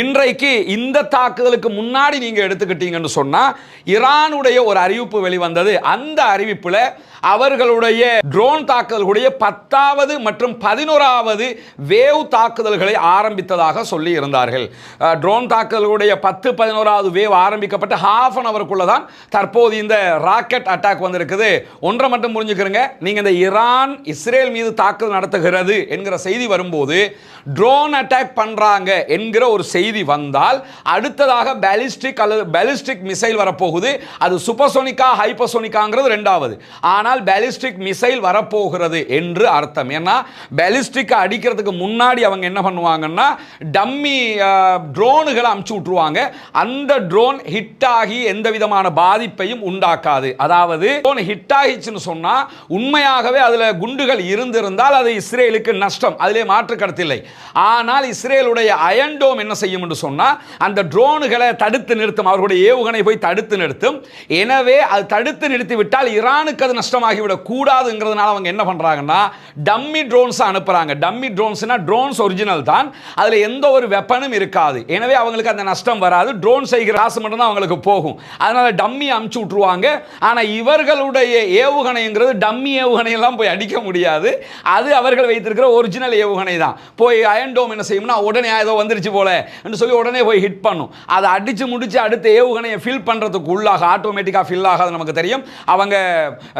இன்றைக்கு இந்த தாக்குதலுக்கு முன்னாடி நீங்க எடுத்துக்கிட்டீங்கன்னு சொன்னா ஈரானுடைய ஒரு அறிவிப்பு வெளிவந்தது. அந்த அறிவிப்புல அவர்களுடைய ட்ரோன் தாக்குதல்களுடைய 10வது மற்றும் 11வது வேவ் தாக்குதல்களை ஆரம்பித்ததாக சொல்லி இருந்தார்கள். ட்ரோன் தாக்குதல்களுடைய 10, 11வது வேவ் ஆரம்பிக்கப்பட்ட ஹாஃப் அன் அவருக்குள்ள தான் தற்போது இந்த ராக்கெட் அட்டாக் வந்திருக்குது. ஒன்றை மட்டும் புரிஞ்சுக்கிறங்க, நீங்க இந்த ஈரான் இஸ்ரேல் மீது தாக்குதல் நடத்துகிறது என்கிற செய்தி வரும்போது ட்ரோன் அட்டாக் பண்றாங்க என்கிற ஒரு செய்தி வந்தால் அடுத்ததாக பாலிஸ்டிக் அல்லது பாலிஸ்டிக் மிசைல் வரப்போகுது. அது சூப்பர்சோனிக்கா ஹைப்பர்சோனிக்காங்கிறது இரண்டாவது. ஆனால் பாலிஸ்டிக் மிசைல் வரப்போகிறது என்று அர்த்தம். ஏன்னா பாலிஸ்டிக் அடிக்கிறதுக்கு முன்னாடி அவங்க என்ன பண்ணுவாங்கன்னா டம்மி ட்ரோனுகளை அமுச்சு விட்டுருவாங்க. அந்த ட்ரோன் ஹிட் ஆகி எந்த விதமான பாதிப்பையும் உண்டாக்காது. அதாவது ட்ரோன் ஹிட் ஆகிச்சுன்னு சொன்னா உண்மையாகவே அதுல குண்டுகள் இருந்திருந்தால் அது இஸ்ரேலுக்கு நஷ்டம், அதிலே மாற்று கருத்தில்லை. ஆனால் இஸ்ரேலுடைய அயன் டோம் என்ன செய்யும் என்று சொன்னா அந்த ட்ரோனுகளை தடுத்து நிறுத்தும், அவர்களுடைய ஏவுகணை போய் தடுத்து நிறுத்தும். எனவே அது தடுத்து நிறுத்தி விட்டால் ஈரானுக்கு அது நஷ்டமாகிவிடக் கூடாதுங்கிறதுனால அவங்க என்ன பண்றாங்கன்னா டம்மி ட்ரோன்ஸ் அனுப்புறாங்க. டம்மி ட்ரோன்ஸ்னா ட்ரோன்ஸ் ஒரிஜினல் தான், அதுல எந்த ஒரு வெப்பனும் இருக்காது. எனவே அவங்களுக்கு அந்த நஷ்டம் வராது, ட்ரோன் செய்கிற காசு மட்டும் தான் அவங்களுக்கு போகும். அதனால டம்மி அமுச்சு விட்டுருவாங்க. ஆனா இவர்களுடைய ஏவுகணைங்கிறது டம்மி ஏவுகணை எல்லாம் போய் அடிக்க முடியாது. அது அவர்கள் வைத்திருக்கிற ஒரிஜினல் ஏவுகணை தான். போய் அயன் டோம் என்ன செய்யும்னா உடனே ஏதோ வந்துருச்சு போல என்று சொல்லி உடனே போய் ஹிட் பண்ணும். அதை அடிச்சு முடிச்சு அடுத்த ஏவுகணையை ஃபில் பண்றதுக்கு உள்ளாக ஆட்டோமேட்டிக்கா ஃபில் ஆகாது நமக்கு தெரியும். அவங்க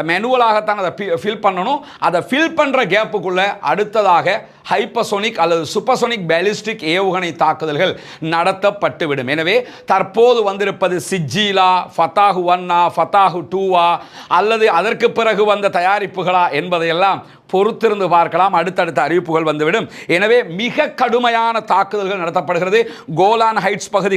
மேனுவலாகத்தான் அதை ஃபில் பண்ணணும். அதை ஃபில் பண்ற கேப்புக்குள்ள அடுத்ததாக ஹைப்பர்சோனிக் அல்லது சூப்பர்சோனிக் பாலிஸ்டிக் ஏவுகணை தாக்குதல்கள் நடத்தப்பட்டுவிடும். எனவே தற்போது வந்திருப்பது சிஜ்ஜீலா, ஃபத்தாஹு 1 ஃபத்தாஹு 2 அல்லது அதற்கு பிறகு வந்த தயாரிப்புகளா என்பதையெல்லாம் பொறுத்திருந்து பார்க்கலாம். அடுத்தடுத்த அறிவிப்புகள் வந்துவிடும். எனவே மிக கடுமையான தாக்குதல்கள் நடத்தப்படுகிறது. கோலான் ஹைட்ஸ் பகுதி